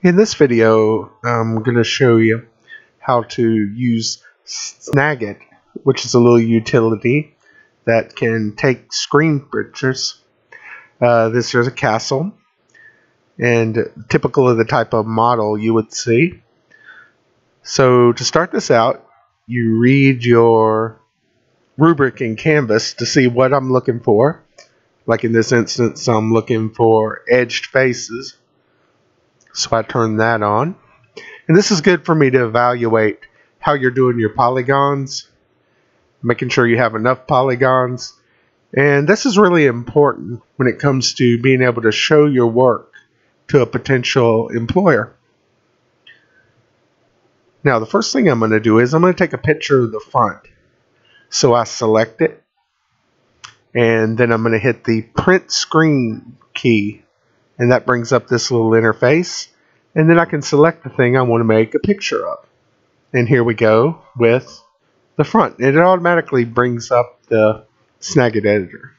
In this video, I'm going to show you how to use Snagit, which is a little utility that can take screen pictures. This is a castle, and typical of the type of model you would see. So to start this out, you read your rubric in Canvas to see what I'm looking for. Like in this instance, I'm looking for edged faces. So I turn that on. And this is good for me to evaluate how you're doing your polygons, making sure you have enough polygons. And this is really important when it comes to being able to show your work to a potential employer. Now, the first thing I'm going to do is I'm going to take a picture of the front. So I select it, and then I'm going to hit the print screen key, and that brings up this little interface. And then I can select the thing I want to make a picture of. And here we go with the front. And it automatically brings up the Snagit editor.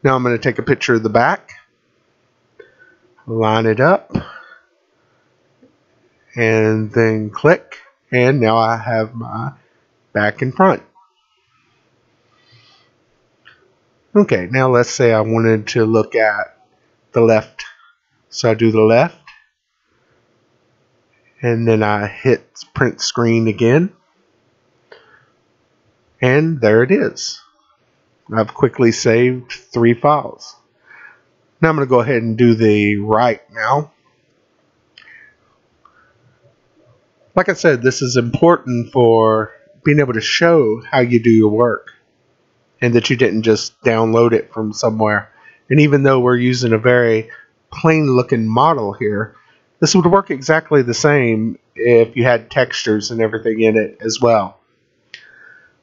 Now I'm going to take a picture of the back, line it up, and then click. And now I have my back and front. Okay, now let's say I wanted to look at the left. So I do the left. And then I hit print screen again. And there it is. I've quickly saved 3 files. Now I'm going to go ahead and do the right now. Like I said, this is important for being able to show how you do your work, and that you didn't just download it from somewhere. And even though we're using a very plain looking model here, this would work exactly the same if you had textures and everything in it as well.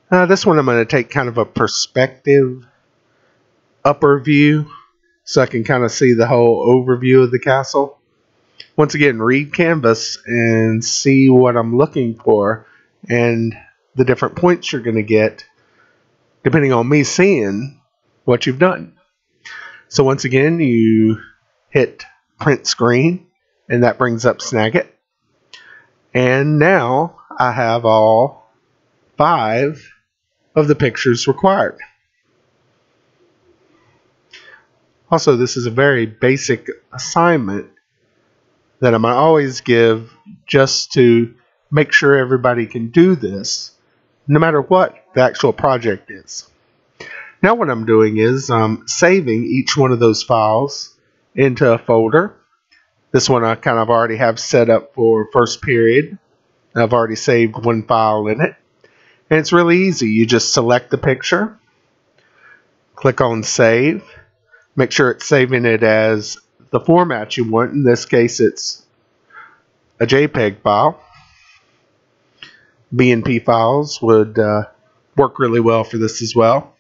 This one I'm going to take kind of a perspective upper view so I can kind of see the whole overview of the castle. Once again, read Canvas and see what I'm looking for and the different points you're going to get depending on me seeing what you've done. So once again, you hit print screen, and that brings up Snagit. And now I have all 5 of the pictures required. Also, this is a very basic assignment that I'm going to always give just to make sure everybody can do this, no matter what the actual project is. Now what I'm doing is I'm saving each one of those files into a folder. This one I kind of already have set up for first period. I've already saved 1 file in it. And it's really easy. You just select the picture, click on save, make sure it's saving it as the format you want. In this case, it's a JPEG file. BNP files would work really well for this as well.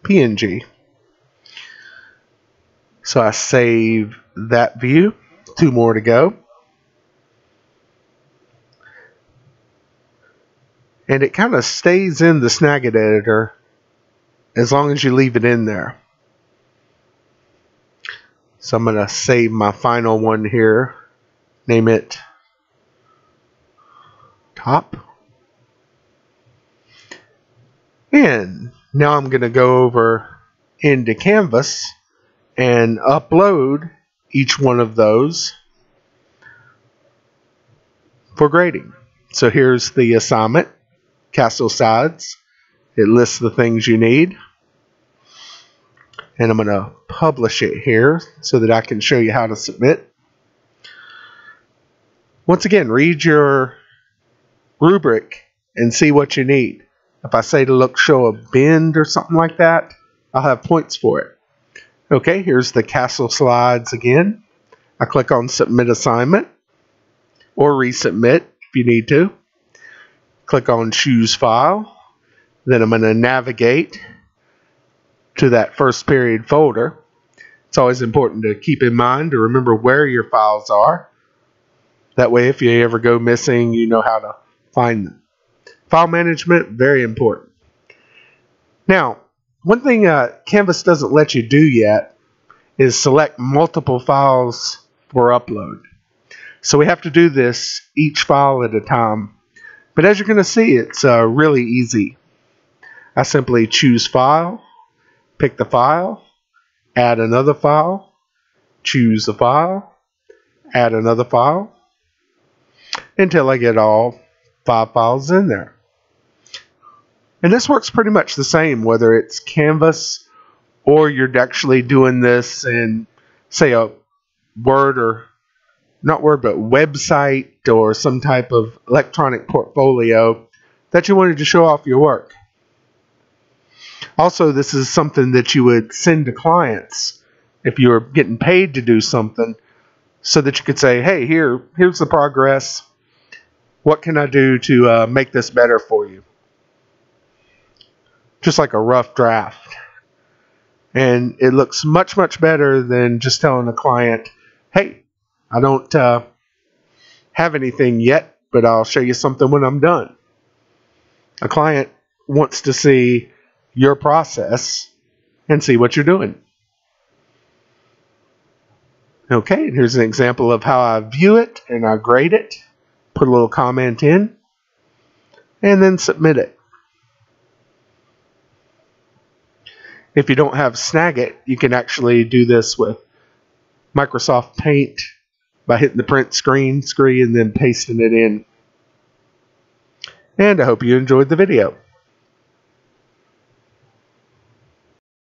PNG. So I save that view. 2 more to go. And it kind of stays in the Snagit editor as long as you leave it in there. So I'm going to save my final one here. Name it top. And now I'm going to go over into Canvas and upload each one of those for grading. So here's the assignment, castle sides. It lists the things you need. And I'm going to publish it here so that I can show you how to submit. Once again, read your rubric and see what you need. If I say to show a bend or something like that, I'll have points for it. Okay, here's the castle slides again. I click on Submit Assignment or Resubmit if you need to. Click on Choose File. Then I'm going to navigate to that first period folder. It's always important to keep in mind to remember where your files are. That way, if you ever go missing, you know how to find them. File management, very important. Now, one thing Canvas doesn't let you do yet is select multiple files for upload. So we have to do this each file at a time. But as you're going to see, it's really easy. I simply choose File, pick the file, add another file, choose the file, add another file, until I get all 5 files in there. And this works pretty much the same whether it's Canvas or you're actually doing this in, say, a Word or not Word, but website or some type of electronic portfolio that you wanted to show off your work. Also, this is something that you would send to clients if you were getting paid to do something, so that you could say, hey, here's the progress. What can I do to make this better for you? Just like a rough draft. And it looks much, much better than just telling a client, hey, I don't have anything yet, but I'll show you something when I'm done. A client wants to see your process and see what you're doing. Okay, here's an example of how I view it and I grade it. Put a little comment in and then submit it. If you don't have Snagit, you can actually do this with Microsoft Paint by hitting the print screen and then pasting it in. And I hope you enjoyed the video.